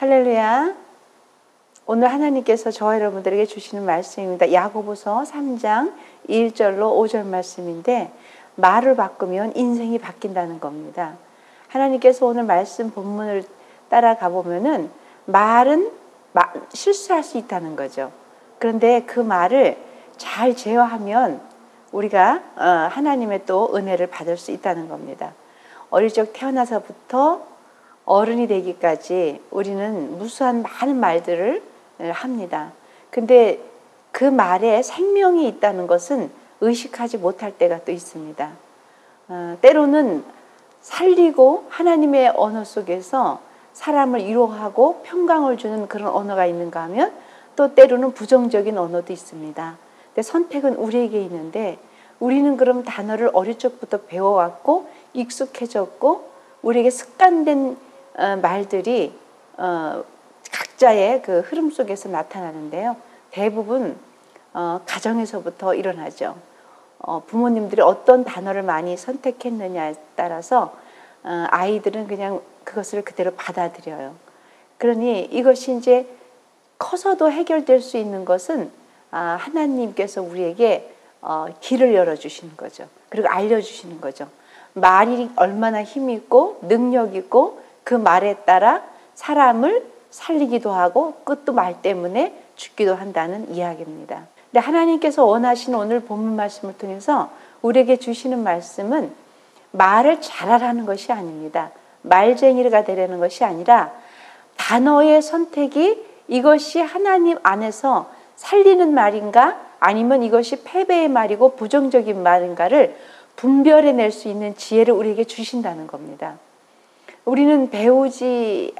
할렐루야. 오늘 하나님께서 저와 여러분들에게 주시는 말씀입니다. 야고보서 3장 1절로 5절 말씀인데, 말을 바꾸면 인생이 바뀐다는 겁니다. 하나님께서 오늘 말씀 본문을 따라가 보면은 말은 실수할 수 있다는 거죠. 그런데 그 말을 잘 제어하면 우리가 하나님의 또 은혜를 받을 수 있다는 겁니다. 어릴 적 태어나서부터 어른이 되기까지 우리는 무수한 많은 말들을 합니다. 근데 그 말에 생명이 있다는 것은 의식하지 못할 때가 또 있습니다. 때로는 살리고 하나님의 언어 속에서 사람을 위로하고 평강을 주는 그런 언어가 있는가 하면 또 때로는 부정적인 언어도 있습니다. 근데 선택은 우리에게 있는데, 우리는 그럼 단어를 어릴 적부터 배워왔고 익숙해졌고 우리에게 습관된 말들이 각자의 그 흐름 속에서 나타나는데요. 대부분 가정에서부터 일어나죠. 부모님들이 어떤 단어를 많이 선택했느냐에 따라서 아이들은 그냥 그것을 그대로 받아들여요. 그러니 이것이 이제 커서도 해결될 수 있는 것은 하나님께서 우리에게 길을 열어주시는 거죠. 그리고 알려주시는 거죠. 말이 얼마나 힘이 있고 능력 있고 그 말에 따라 사람을 살리기도 하고 끝도 말 때문에 죽기도 한다는 이야기입니다. 근데 하나님께서 원하시는 오늘 본문 말씀을 통해서 우리에게 주시는 말씀은 말을 잘하라는 것이 아닙니다. 말쟁이가 되려는 것이 아니라 단어의 선택이 이것이 하나님 안에서 살리는 말인가 아니면 이것이 패배의 말이고 부정적인 말인가를 분별해낼 수 있는 지혜를 우리에게 주신다는 겁니다. 우리는 배우지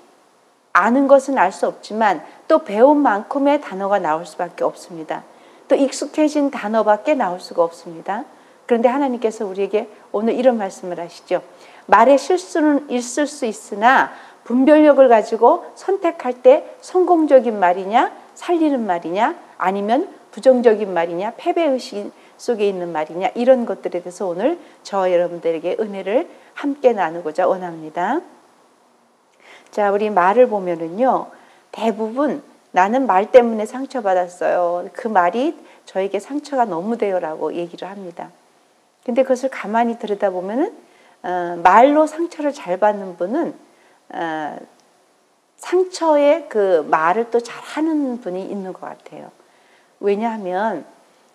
않은 것은 알 수 없지만 또 배운 만큼의 단어가 나올 수밖에 없습니다. 또 익숙해진 단어밖에 나올 수가 없습니다. 그런데 하나님께서 우리에게 오늘 이런 말씀을 하시죠. 말의 실수는 있을 수 있으나 분별력을 가지고 선택할 때 성공적인 말이냐, 살리는 말이냐, 아니면 부정적인 말이냐, 패배의식 속에 있는 말이냐, 이런 것들에 대해서 오늘 저와 여러분들에게 은혜를 함께 나누고자 원합니다. 자, 우리 말을 보면은요, 대부분 나는 말 때문에 상처받았어요. 그 말이 저에게 상처가 너무 돼요라고 얘기를 합니다. 근데 그것을 가만히 들여다보면은 말로 상처를 잘 받는 분은 상처의 그 말을 또 잘하는 분이 있는 것 같아요. 왜냐하면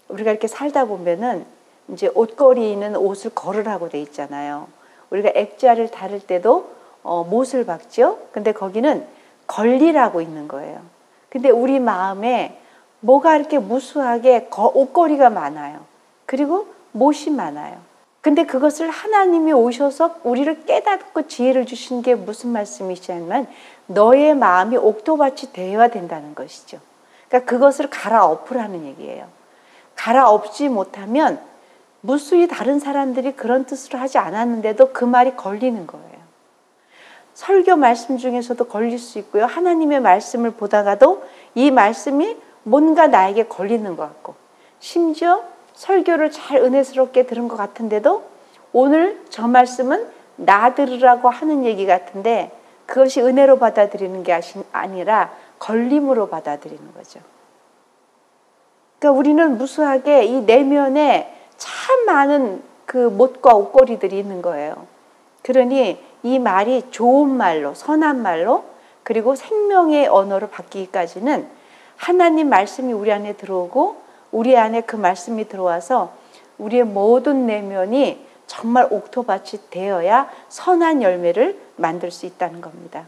우리가 이렇게 살다 보면은 이제 옷걸이는 옷을 걸으라고 돼 있잖아요. 우리가 액자를 다룰 때도 못을 박죠. 근데 거기는 걸리라고 있는 거예요. 근데 우리 마음에 뭐가 이렇게 무수하게 옷걸이가 많아요. 그리고 못이 많아요. 근데 그것을 하나님이 오셔서 우리를 깨닫고 지혜를 주신 게 무슨 말씀이시냐면 너의 마음이 옥토밭이 되어야 된다는 것이죠. 그러니까 그것을 갈아엎으라는 얘기예요. 갈아엎지 못하면 무수히 다른 사람들이 그런 뜻으로 하지 않았는데도 그 말이 걸리는 거예요. 설교 말씀 중에서도 걸릴 수 있고요. 하나님의 말씀을 보다가도 이 말씀이 뭔가 나에게 걸리는 것 같고, 심지어 설교를 잘 은혜스럽게 들은 것 같은데도 오늘 저 말씀은 나 들으라고 하는 얘기 같은데 그것이 은혜로 받아들이는 게 아니라 걸림으로 받아들이는 거죠. 그러니까 우리는 무수하게 이 내면에 참 많은 그 못과 옷걸이들이 있는 거예요. 그러니 이 말이 좋은 말로, 선한 말로, 그리고 생명의 언어로 바뀌기까지는 하나님 말씀이 우리 안에 들어오고 우리 안에 그 말씀이 들어와서 우리의 모든 내면이 정말 옥토밭이 되어야 선한 열매를 만들 수 있다는 겁니다.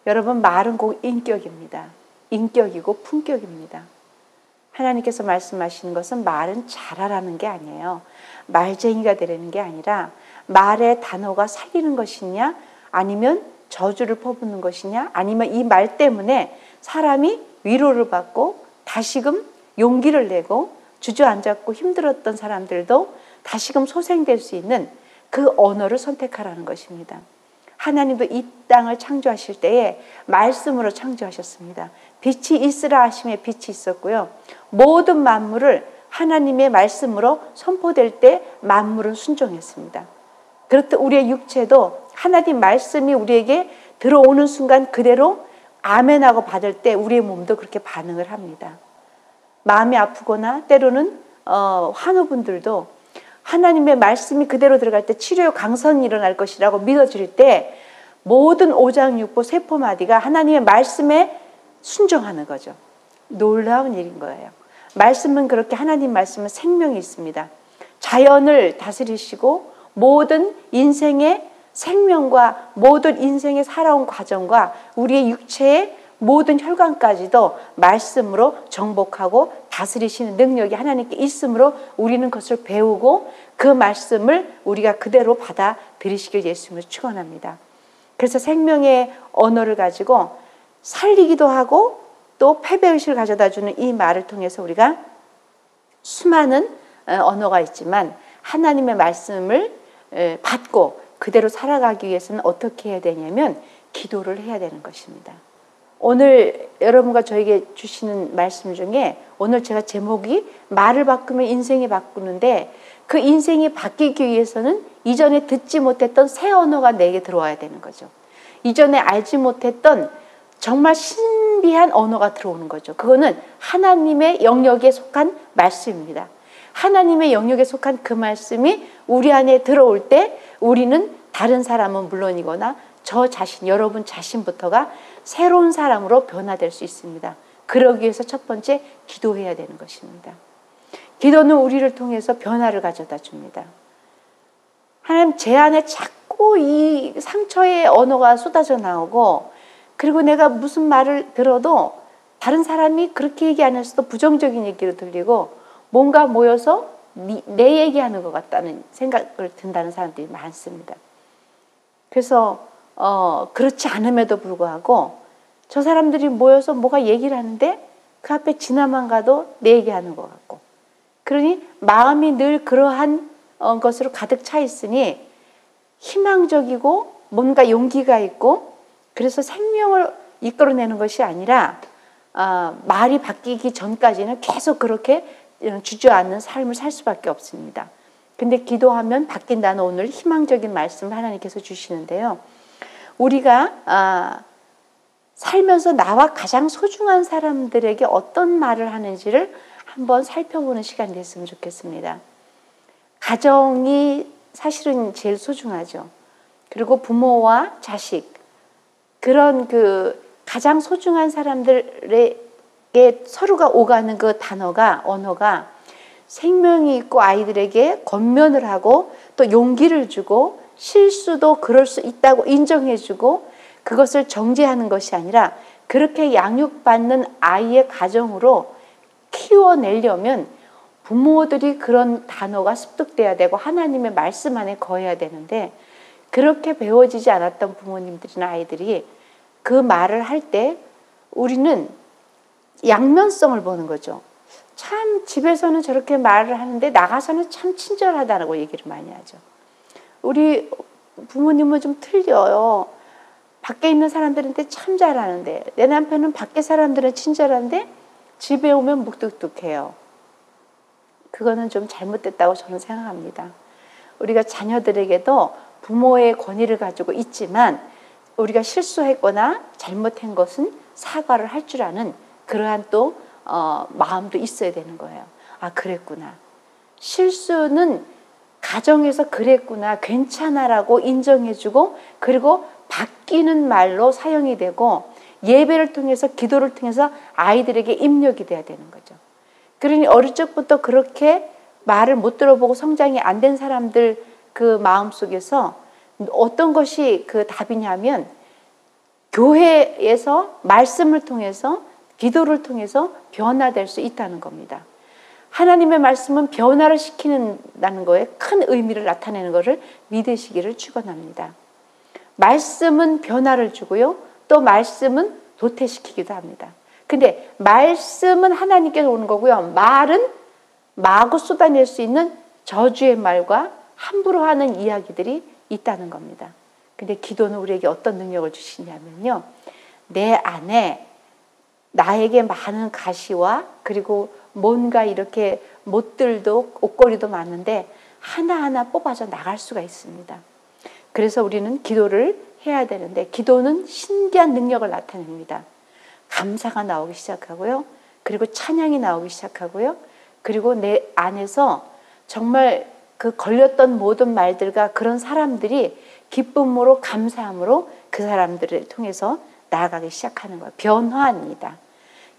여러분, 말은 곧 인격입니다. 인격이고 품격입니다. 하나님께서 말씀하시는 것은 말은 잘하라는 게 아니에요. 말쟁이가 되려는 게 아니라 말의 단어가 살리는 것이냐, 아니면 저주를 퍼붓는 것이냐, 아니면 이 말 때문에 사람이 위로를 받고 다시금 용기를 내고 주저앉았고 힘들었던 사람들도 다시금 소생될 수 있는 그 언어를 선택하라는 것입니다. 하나님도 이 땅을 창조하실 때에 말씀으로 창조하셨습니다. 빛이 있으라 하심에 빛이 있었고요. 모든 만물을 하나님의 말씀으로 선포될 때 만물은 순종했습니다. 그렇듯 우리의 육체도 하나님 말씀이 우리에게 들어오는 순간 그대로 아멘하고 받을 때 우리의 몸도 그렇게 반응을 합니다. 마음이 아프거나 때로는 환우분들도 하나님의 말씀이 그대로 들어갈 때 치료의 강선이 일어날 것이라고 믿어질 때 모든 오장육부 세포마디가 하나님의 말씀에 순종하는 거죠. 놀라운 일인 거예요. 말씀은 그렇게 하나님 말씀은 생명이 있습니다. 자연을 다스리시고 모든 인생의 생명과 모든 인생의 살아온 과정과 우리의 육체의 모든 혈관까지도 말씀으로 정복하고 다스리시는 능력이 하나님께 있으므로 우리는 그것을 배우고 그 말씀을 우리가 그대로 받아들이시길 예수님을 축원합니다. 그래서 생명의 언어를 가지고 살리기도 하고 또 패배의식을 가져다주는 이 말을 통해서 우리가 수많은 언어가 있지만 하나님의 말씀을 받고 그대로 살아가기 위해서는 어떻게 해야 되냐면 기도를 해야 되는 것입니다. 오늘 여러분과 저에게 주시는 말씀 중에 오늘 제가 제목이 말을 바꾸면 인생이 바꾸는데 그 인생이 바뀌기 위해서는 이전에 듣지 못했던 새 언어가 내게 들어와야 되는 거죠. 이전에 알지 못했던 정말 신비한 언어가 들어오는 거죠. 그거는 하나님의 영역에 속한 말씀입니다. 하나님의 영역에 속한 그 말씀이 우리 안에 들어올 때 우리는 다른 사람은 물론이거나 저 자신, 여러분 자신부터가 새로운 사람으로 변화될 수 있습니다. 그러기 위해서 첫 번째 기도해야 되는 것입니다. 기도는 우리를 통해서 변화를 가져다 줍니다. 하나님 제 안에 자꾸 이 상처의 언어가 쏟아져 나오고 그리고 내가 무슨 말을 들어도 다른 사람이 그렇게 얘기하면서도 부정적인 얘기로 들리고 뭔가 모여서 내 얘기하는 것 같다는 생각을 든다는 사람들이 많습니다. 그래서 그렇지 않음에도 불구하고 저 사람들이 모여서 뭐가 얘기를 하는데 그 앞에 지나만 가도 내 얘기하는 것 같고 그러니 마음이 늘 그러한 것으로 가득 차 있으니 희망적이고 뭔가 용기가 있고 그래서 생명을 이끌어내는 것이 아니라 말이 바뀌기 전까지는 계속 그렇게 주저앉는 삶을 살 수밖에 없습니다. 근데 기도하면 바뀐다는 오늘 희망적인 말씀을 하나님께서 주시는데요. 우리가 살면서 나와 가장 소중한 사람들에게 어떤 말을 하는지를 한번 살펴보는 시간이 됐으면 좋겠습니다. 가정이 사실은 제일 소중하죠. 그리고 부모와 자식 그런 그 가장 소중한 사람들에게 서로가 오가는 그 단어가 언어가 생명이 있고 아이들에게 권면을 하고 또 용기를 주고 실수도 그럴 수 있다고 인정해주고 그것을 정죄하는 것이 아니라 그렇게 양육받는 아이의 가정으로 키워내려면 부모들이 그런 단어가 습득돼야 되고 하나님의 말씀 안에 거해야 되는데 그렇게 배워지지 않았던 부모님들이나 아이들이 그 말을 할 때 우리는 양면성을 보는 거죠. 참 집에서는 저렇게 말을 하는데 나가서는 참 친절하다고 얘기를 많이 하죠. 우리 부모님은 좀 틀려요. 밖에 있는 사람들한테 참 잘하는데 내 남편은 밖에 사람들은 친절한데 집에 오면 묵뚝뚝해요. 그거는 좀 잘못됐다고 저는 생각합니다. 우리가 자녀들에게도 부모의 권위를 가지고 있지만 우리가 실수했거나 잘못한 것은 사과를 할 줄 아는 그러한 또 마음도 있어야 되는 거예요. 아 그랬구나. 실수는 가정에서 그랬구나 괜찮아라고 인정해주고 그리고 바뀌는 말로 사용이 되고 예배를 통해서 기도를 통해서 아이들에게 입력이 돼야 되는 거죠. 그러니 어릴 적부터 그렇게 말을 못 들어보고 성장이 안 된 사람들 그 마음속에서 어떤 것이 그 답이냐면 교회에서 말씀을 통해서 기도를 통해서 변화될 수 있다는 겁니다. 하나님의 말씀은 변화를 시키는다는 거에 큰 의미를 나타내는 것을 믿으시기를 축원합니다. 말씀은 변화를 주고요. 또 말씀은 도태시키기도 합니다. 근데 말씀은 하나님께서 오는 거고요. 말은 마구 쏟아낼 수 있는 저주의 말과 함부로 하는 이야기들이 있다는 겁니다. 근데 기도는 우리에게 어떤 능력을 주시냐면요. 내 안에 나에게 많은 가시와 그리고 뭔가 이렇게 못들도 옷걸이도 많은데 하나하나 뽑아져 나갈 수가 있습니다. 그래서 우리는 기도를 해야 되는데 기도는 신기한 능력을 나타냅니다. 감사가 나오기 시작하고요. 그리고 찬양이 나오기 시작하고요. 그리고 내 안에서 정말 그 걸렸던 모든 말들과 그런 사람들이 기쁨으로 감사함으로 그 사람들을 통해서 나아가기 시작하는 거예요. 변화입니다.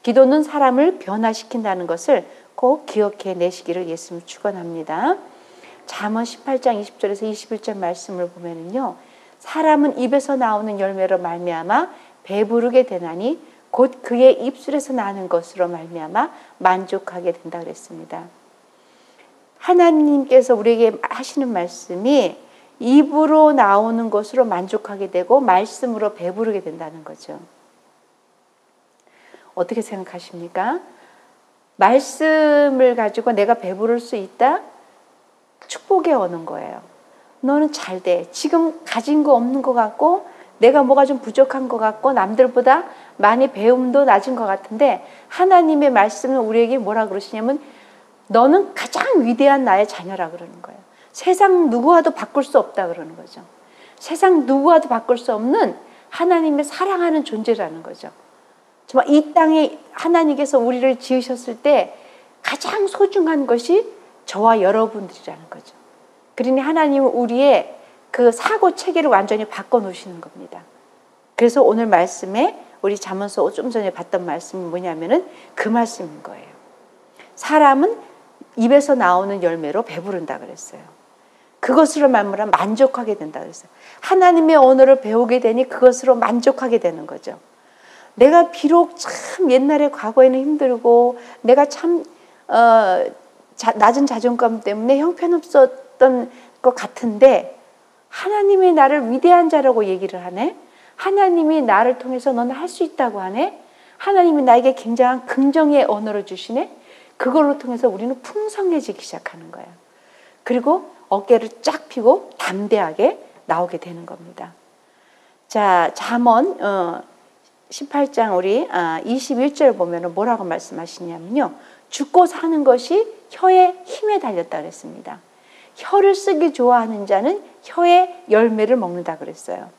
기도는 사람을 변화시킨다는 것을 꼭 기억해 내시기를 예수님 축원합니다. 잠언 18장 20절에서 21절 말씀을 보면은요. 사람은 입에서 나오는 열매로 말미암아 배부르게 되나니 곧 그의 입술에서 나는 것으로 말미암아 만족하게 된다 그랬습니다. 하나님께서 우리에게 하시는 말씀이 입으로 나오는 것으로 만족하게 되고 말씀으로 배부르게 된다는 거죠. 어떻게 생각하십니까? 말씀을 가지고 내가 배부를 수 있다? 축복이 오는 거예요. 너는 잘 돼. 지금 가진 거 없는 것 같고 내가 뭐가 좀 부족한 것 같고 남들보다 많이 배움도 낮은 것 같은데 하나님의 말씀은 우리에게 뭐라 그러시냐면 너는 가장 위대한 나의 자녀라 그러는 거예요. 세상 누구와도 바꿀 수 없다 그러는 거죠. 세상 누구와도 바꿀 수 없는 하나님의 사랑하는 존재라는 거죠. 정말 이 땅에 하나님께서 우리를 지으셨을 때 가장 소중한 것이 저와 여러분들이라는 거죠. 그러니 하나님은 우리의 그 사고 체계를 완전히 바꿔놓으시는 겁니다. 그래서 오늘 말씀에 우리 잠언서 좀 전에 봤던 말씀은 뭐냐면은 그 말씀인 거예요. 사람은 입에서 나오는 열매로 배부른다 그랬어요. 그것으로 말미암아 만족하게 된다 그랬어요. 하나님의 언어를 배우게 되니 그것으로 만족하게 되는 거죠. 내가 비록 참 옛날에 과거에는 힘들고 내가 참 낮은 자존감 때문에 형편없었던 것 같은데 하나님이 나를 위대한 자라고 얘기를 하네. 하나님이 나를 통해서 너는 할 수 있다고 하네. 하나님이 나에게 굉장한 긍정의 언어를 주시네. 그걸로 통해서 우리는 풍성해지기 시작하는 거예요. 그리고 어깨를 쫙 펴고 담대하게 나오게 되는 겁니다. 자, 잠언 18장 우리 21절 보면 뭐라고 말씀하시냐면요. 죽고 사는 것이 혀의 힘에 달렸다 그랬습니다. 혀를 쓰기 좋아하는 자는 혀의 열매를 먹는다 그랬어요.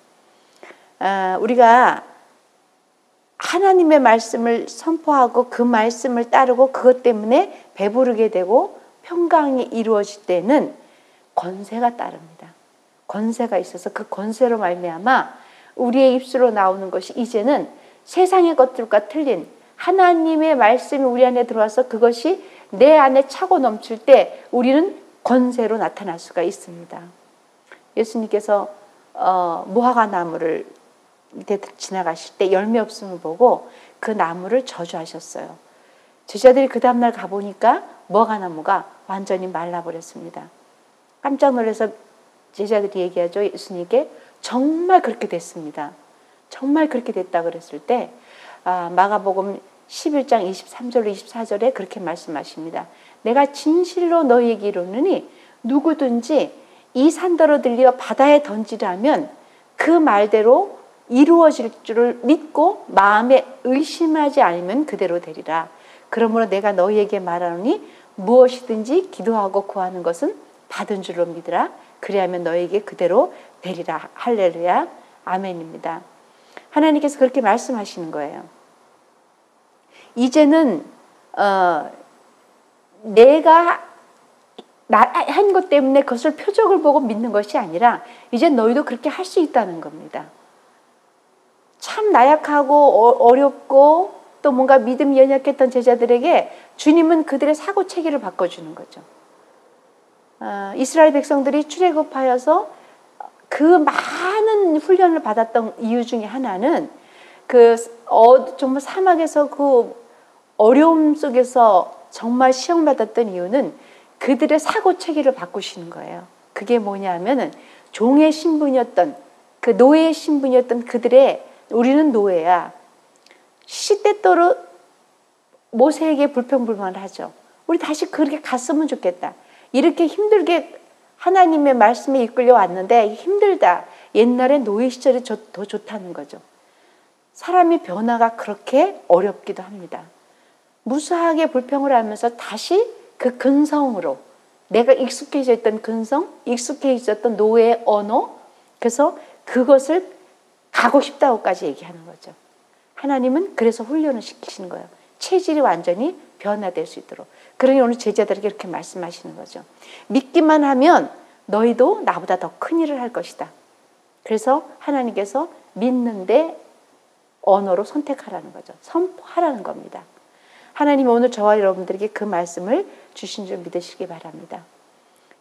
우리가 하나님의 말씀을 선포하고 그 말씀을 따르고 그것 때문에 배부르게 되고 평강이 이루어질 때는 권세가 따릅니다. 권세가 있어서 그 권세로 말미암아 우리의 입술로 나오는 것이 이제는 세상의 것들과 틀린 하나님의 말씀이 우리 안에 들어와서 그것이 내 안에 차고 넘칠 때 우리는 권세로 나타날 수가 있습니다. 예수님께서 무화과 나무를 밑에 지나가실 때 열매 없음을 보고 그 나무를 저주하셨어요. 제자들이 그 다음날 가보니까 무화과 나무가 완전히 말라버렸습니다. 깜짝 놀라서 제자들이 얘기하죠. 예수님께 정말 그렇게 됐습니다. 정말 그렇게 됐다 그랬을 때 마가복음 11장 23절로 24절에 그렇게 말씀하십니다. 내가 진실로 너희에게 이르노니 누구든지 이 산더러 들려 바다에 던지라면 그 말대로 이루어질 줄을 믿고 마음에 의심하지 않으면 그대로 되리라. 그러므로 내가 너희에게 말하노니 무엇이든지 기도하고 구하는 것은 받은 줄로 믿으라. 그리하면 너희에게 그대로 되리라. 할렐루야. 아멘입니다. 하나님께서 그렇게 말씀하시는 거예요. 이제는 내가 한 것 때문에 그것을 표적을 보고 믿는 것이 아니라 이제 너희도 그렇게 할 수 있다는 겁니다. 참 나약하고 어렵고 또 뭔가 믿음이 연약했던 제자들에게 주님은 그들의 사고 체계를 바꿔주는 거죠. 이스라엘 백성들이 출애굽하여서 그 많은 훈련을 받았던 이유 중에 하나는 정말 사막에서 그 어려움 속에서 정말 시험 받았던 이유는 그들의 사고 체계를 바꾸시는 거예요. 그게 뭐냐면은 종의 신분이었던 그 노예의 신분이었던 그들의 우리는 노예야. 시때때로 모세에게 불평불만을 하죠. 우리 다시 그렇게 갔으면 좋겠다. 이렇게 힘들게 하나님의 말씀에 이끌려 왔는데 힘들다. 옛날에 노예 시절이 더 좋다는 거죠. 사람의 변화가 그렇게 어렵기도 합니다. 무수하게 불평을 하면서 다시 그 근성으로 내가 익숙해져 있던 근성, 익숙해져 있었던 노예의 언어, 그래서 그것을 가고 싶다고까지 얘기하는 거죠. 하나님은 그래서 훈련을 시키시는 거예요. 체질이 완전히 변화될 수 있도록. 그러니 오늘 제자들에게 이렇게 말씀하시는 거죠. 믿기만 하면 너희도 나보다 더 큰 일을 할 것이다. 그래서 하나님께서 믿는데 언어로 선택하라는 거죠. 선포하라는 겁니다. 하나님이 오늘 저와 여러분들에게 그 말씀을 주신 줄 믿으시기 바랍니다.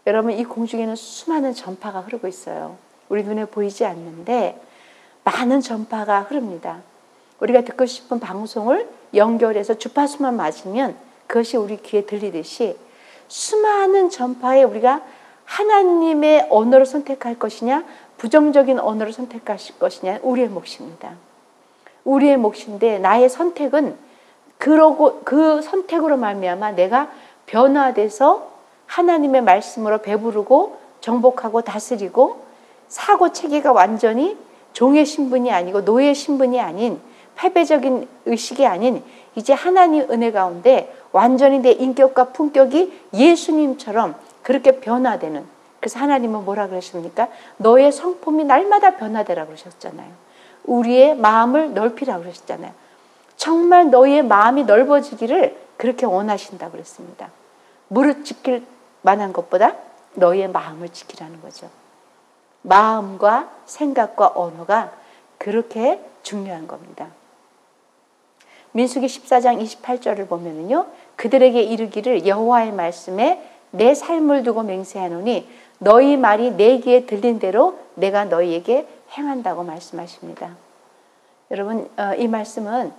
여러분, 이 공중에는 수많은 전파가 흐르고 있어요. 우리 눈에 보이지 않는데 많은 전파가 흐릅니다. 우리가 듣고 싶은 방송을 연결해서 주파수만 맞으면 그것이 우리 귀에 들리듯이 수많은 전파에 우리가 하나님의 언어를 선택할 것이냐 부정적인 언어를 선택할 것이냐 우리의 몫입니다. 우리의 몫인데 나의 선택은 그러고 그 선택으로 말미암아 내가 변화돼서 하나님의 말씀으로 배부르고 정복하고 다스리고 사고 체계가 완전히 종의 신분이 아니고 노예의 신분이 아닌 패배적인 의식이 아닌 이제 하나님 은혜 가운데 완전히 내 인격과 품격이 예수님처럼 그렇게 변화되는. 그래서 하나님은 뭐라 그러십니까? 너의 성품이 날마다 변화되라고 그러셨잖아요. 우리의 마음을 넓히라고 그러셨잖아요. 정말 너의 마음이 넓어지기를 그렇게 원하신다고 그랬습니다. 무릇 지킬 만한 것보다 너의 마음을 지키라는 거죠. 마음과 생각과 언어가 그렇게 중요한 겁니다. 민수기 14장 28절을 보면은요, 그들에게 이르기를 여호와의 말씀에 내 삶을 두고 맹세하노니 너희 말이 내 귀에 들린 대로 내가 너희에게 행한다고 말씀하십니다. 여러분, 이 말씀은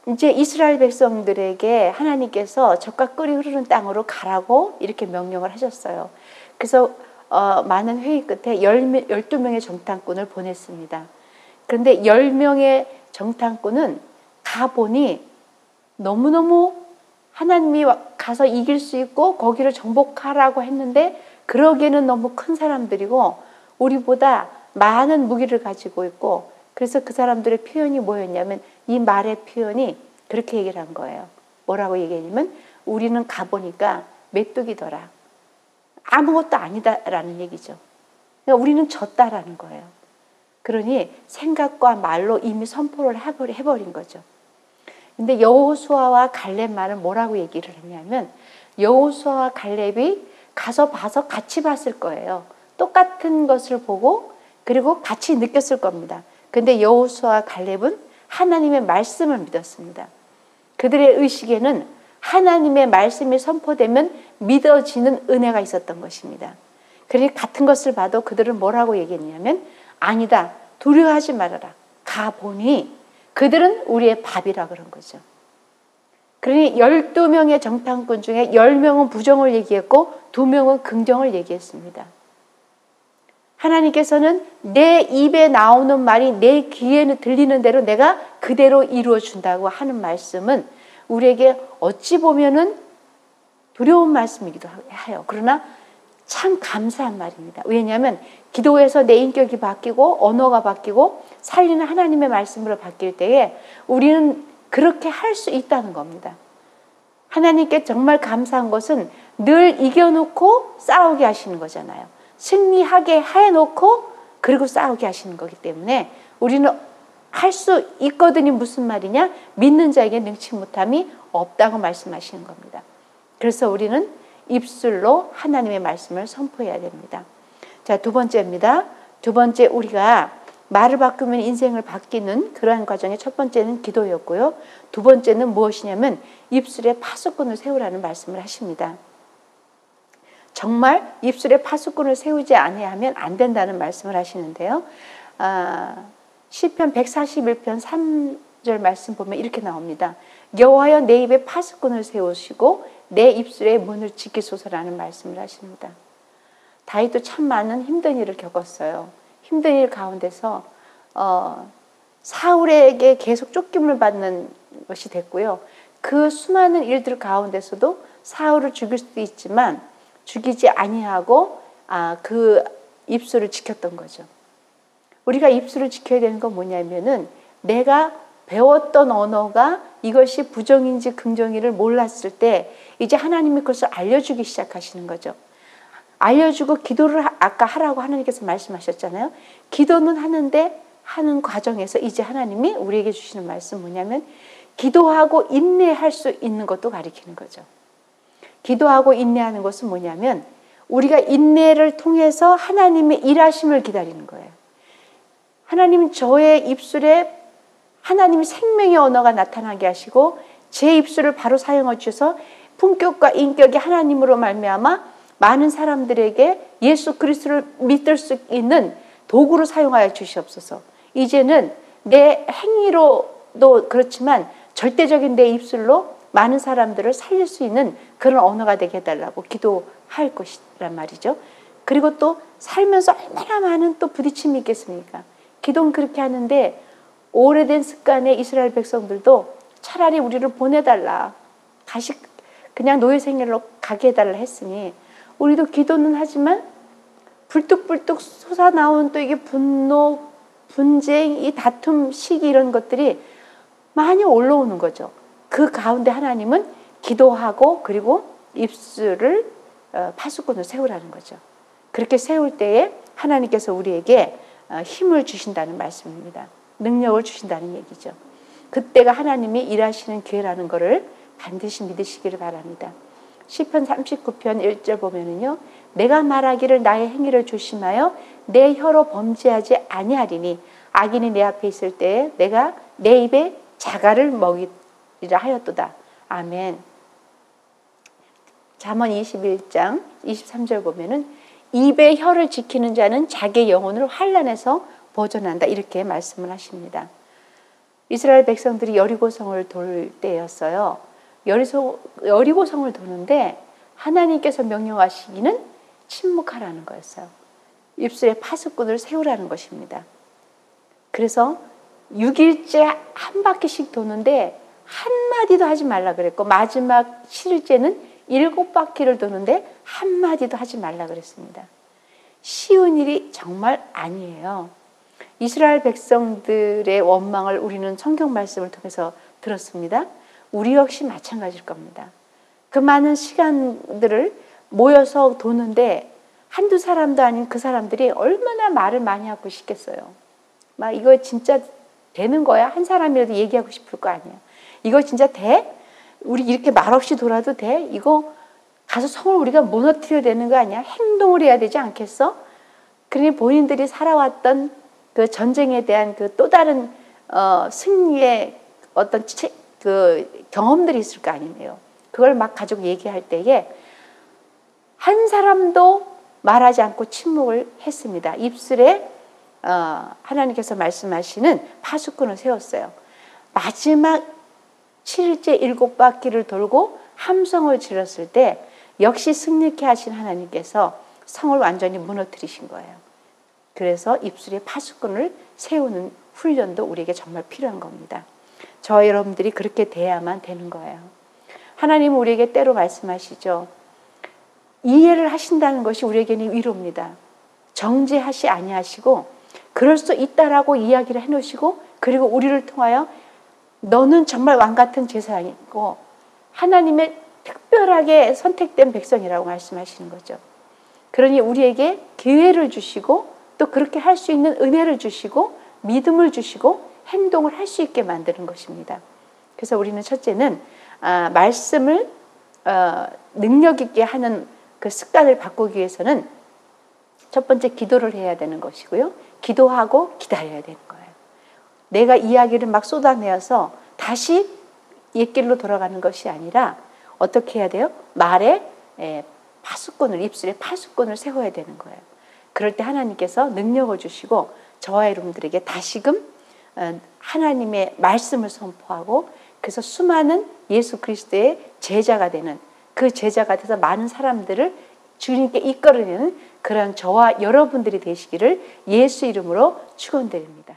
이제 이스라엘 백성들에게 하나님께서 젖과 꿀이 흐르는 땅으로 가라고 이렇게 명령을 하셨어요. 그래서 많은 회의 끝에 12명의 정탐꾼을 보냈습니다. 그런데 10명의 정탐꾼은 가보니 너무너무 하나님이 가서 이길 수 있고 거기를 정복하라고 했는데 그러기에는 너무 큰 사람들이고 우리보다 많은 무기를 가지고 있고 그래서 그 사람들의 표현이 뭐였냐면 이 말의 표현이 그렇게 얘기를 한 거예요. 뭐라고 얘기했냐면 우리는 가보니까 메뚜기더라. 아무것도 아니다라는 얘기죠. 그러니까 우리는 졌다라는 거예요. 그러니 생각과 말로 이미 선포를 해버린 거죠. 근데 여호수아와 갈렙만은 뭐라고 얘기를 했냐면 여호수아와 갈렙이 가서 봐서 같이 봤을 거예요. 똑같은 것을 보고 그리고 같이 느꼈을 겁니다. 근데 여호수아와 갈렙은 하나님의 말씀을 믿었습니다. 그들의 의식에는 하나님의 말씀이 선포되면 믿어지는 은혜가 있었던 것입니다. 그러니 같은 것을 봐도 그들은 뭐라고 얘기했냐면 아니다. 두려워하지 말아라. 가보니 그들은 우리의 밥이라 그런 거죠. 그러니 12명의 정탐꾼 중에 10명은 부정을 얘기했고 2명은 긍정을 얘기했습니다. 하나님께서는 내 입에 나오는 말이 내 귀에는 들리는 대로 내가 그대로 이루어 준다고 하는 말씀은 우리에게 어찌 보면은 두려운 말씀이기도 해요. 그러나 참 감사한 말입니다. 왜냐하면 기도에서 내 인격이 바뀌고 언어가 바뀌고 살리는 하나님의 말씀으로 바뀔 때에 우리는 그렇게 할 수 있다는 겁니다. 하나님께 정말 감사한 것은 늘 이겨놓고 싸우게 하시는 거잖아요. 승리하게 해놓고 그리고 싸우게 하시는 거기 때문에 우리는 할 수 있거든요. 무슨 말이냐? 믿는 자에게 능치 못함이 없다고 말씀하시는 겁니다. 그래서 우리는 입술로 하나님의 말씀을 선포해야 됩니다. 자, 두 번째입니다. 두 번째, 우리가 말을 바꾸면 인생을 바뀌는 그러한 과정의 첫 번째는 기도였고요. 두 번째는 무엇이냐면 입술에 파수꾼을 세우라는 말씀을 하십니다. 정말 입술에 파수꾼을 세우지 아니하면 안 된다는 말씀을 하시는데요. 시편 141편 3절 말씀 보면 이렇게 나옵니다. 여호와여 내 입에 파수꾼을 세우시고 내 입술의 문을 지키소서라는 말씀을 하십니다. 다윗도 참 많은 힘든 일을 겪었어요. 힘든 일 가운데서 사울에게 계속 쫓김을 받는 것이 됐고요. 그 수많은 일들 가운데서도 사울을 죽일 수도 있지만 죽이지 아니하고 그 입술을 지켰던 거죠. 우리가 입술을 지켜야 되는 건 뭐냐면은 내가 배웠던 언어가 이것이 부정인지 긍정인지를 몰랐을 때 이제 하나님이 그것을 알려주기 시작하시는 거죠. 알려주고 기도를 아까 하라고 하나님께서 말씀하셨잖아요. 기도는 하는데 하는 과정에서 이제 하나님이 우리에게 주시는 말씀 뭐냐면 기도하고 인내할 수 있는 것도 가리키는 거죠. 기도하고 인내하는 것은 뭐냐면 우리가 인내를 통해서 하나님의 일하심을 기다리는 거예요. 하나님 저의 입술에 하나님의 생명의 언어가 나타나게 하시고 제 입술을 바로 사용해 주셔서 품격과 인격이 하나님으로 말미암아 많은 사람들에게 예수 그리스도를 믿을 수 있는 도구로 사용하여 주시옵소서. 이제는 내 행위로도 그렇지만 절대적인 내 입술로 많은 사람들을 살릴 수 있는 그런 언어가 되게 해달라고 기도할 것이란 말이죠. 그리고 또 살면서 얼마나 많은 또 부딪힘이 있겠습니까? 기도는 그렇게 하는데 오래된 습관의 이스라엘 백성들도 차라리 우리를 보내달라, 다시 그냥 노예 생활로 가게 해달라 했으니 우리도 기도는 하지만 불뚝불뚝 솟아나온 또 이게 분노, 분쟁, 이 다툼, 시기 이런 것들이 많이 올라오는 거죠. 그 가운데 하나님은 기도하고 그리고 입술을 파수꾼을 세우라는 거죠. 그렇게 세울 때에 하나님께서 우리에게 힘을 주신다는 말씀입니다. 능력을 주신다는 얘기죠. 그때가 하나님이 일하시는 기회라는 것을 반드시 믿으시기를 바랍니다. 시편 39편 1절 보면은요. 내가 말하기를 나의 행위를 조심하여 내 혀로 범죄하지 아니하리니 악인이 내 앞에 있을 때에 내가 내 입에 자갈을 먹이리라 하였도다. 아멘. 잠언 21장 23절 보면은 입의 혀를 지키는 자는 자기의 영혼을 환난에서 보존한다. 이렇게 말씀을 하십니다. 이스라엘 백성들이 여리고성을 돌 때였어요. 여리고성을 도는데 하나님께서 명령하시기는 침묵하라는 거였어요. 입술에 파수꾼을 세우라는 것입니다. 그래서 6일째 한 바퀴씩 도는데 한마디도 하지 말라 그랬고 마지막 7일째는 7바퀴를 도는데 한마디도 하지 말라 그랬습니다. 쉬운 일이 정말 아니에요. 이스라엘 백성들의 원망을 우리는 성경 말씀을 통해서 들었습니다. 우리 역시 마찬가지일 겁니다. 그 많은 시간들을 모여서 도는데 한두 사람도 아닌 그 사람들이 얼마나 말을 많이 하고 싶겠어요. 막 이거 진짜 되는 거야? 한 사람이라도 얘기하고 싶을 거 아니야. 이거 진짜 돼? 우리 이렇게 말없이 돌아도 돼? 이거 가서 성을 우리가 무너뜨려야 되는 거 아니야? 행동을 해야 되지 않겠어? 그러니 본인들이 살아왔던 그 전쟁에 대한 그 또 다른 승리의 어떤 그 경험들이 있을 거 아니에요. 그걸 막 가지고 얘기할 때에 한 사람도 말하지 않고 침묵을 했습니다. 입술에 하나님께서 말씀하시는 파수꾼을 세웠어요. 마지막 7일째 7바퀴를 돌고 함성을 질렀을 때 역시 승리케 하신 하나님께서 성을 완전히 무너뜨리신 거예요. 그래서 입술에 파수꾼을 세우는 훈련도 우리에게 정말 필요한 겁니다. 저와 여러분들이 그렇게 돼야만 되는 거예요. 하나님은 우리에게 때로 말씀하시죠. 이해를 하신다는 것이 우리에게는 위로입니다. 정죄하시 아니하시고 그럴 수 있다라고 이야기를 해놓으시고 그리고 우리를 통하여 너는 정말 왕같은 제사장이고 하나님의 특별하게 선택된 백성이라고 말씀하시는 거죠. 그러니 우리에게 기회를 주시고 또 그렇게 할 수 있는 은혜를 주시고 믿음을 주시고 행동을 할 수 있게 만드는 것입니다. 그래서 우리는 첫째는 말씀을 능력 있게 하는 그 습관을 바꾸기 위해서는 첫 번째 기도를 해야 되는 것이고요. 기도하고 기다려야 되는 거예요. 내가 이야기를 막 쏟아내어서 다시 옛길로 돌아가는 것이 아니라 어떻게 해야 돼요? 말에 파수꾼을 입술에 파수꾼을 세워야 되는 거예요. 그럴 때 하나님께서 능력을 주시고 저와 여러분들에게 다시금 하나님의 말씀을 선포하고 그래서 수많은 예수 그리스도의 제자가 되는 그 제자가 돼서 많은 사람들을 주님께 이끌어내는 그런 저와 여러분들이 되시기를 예수 이름으로 축원드립니다.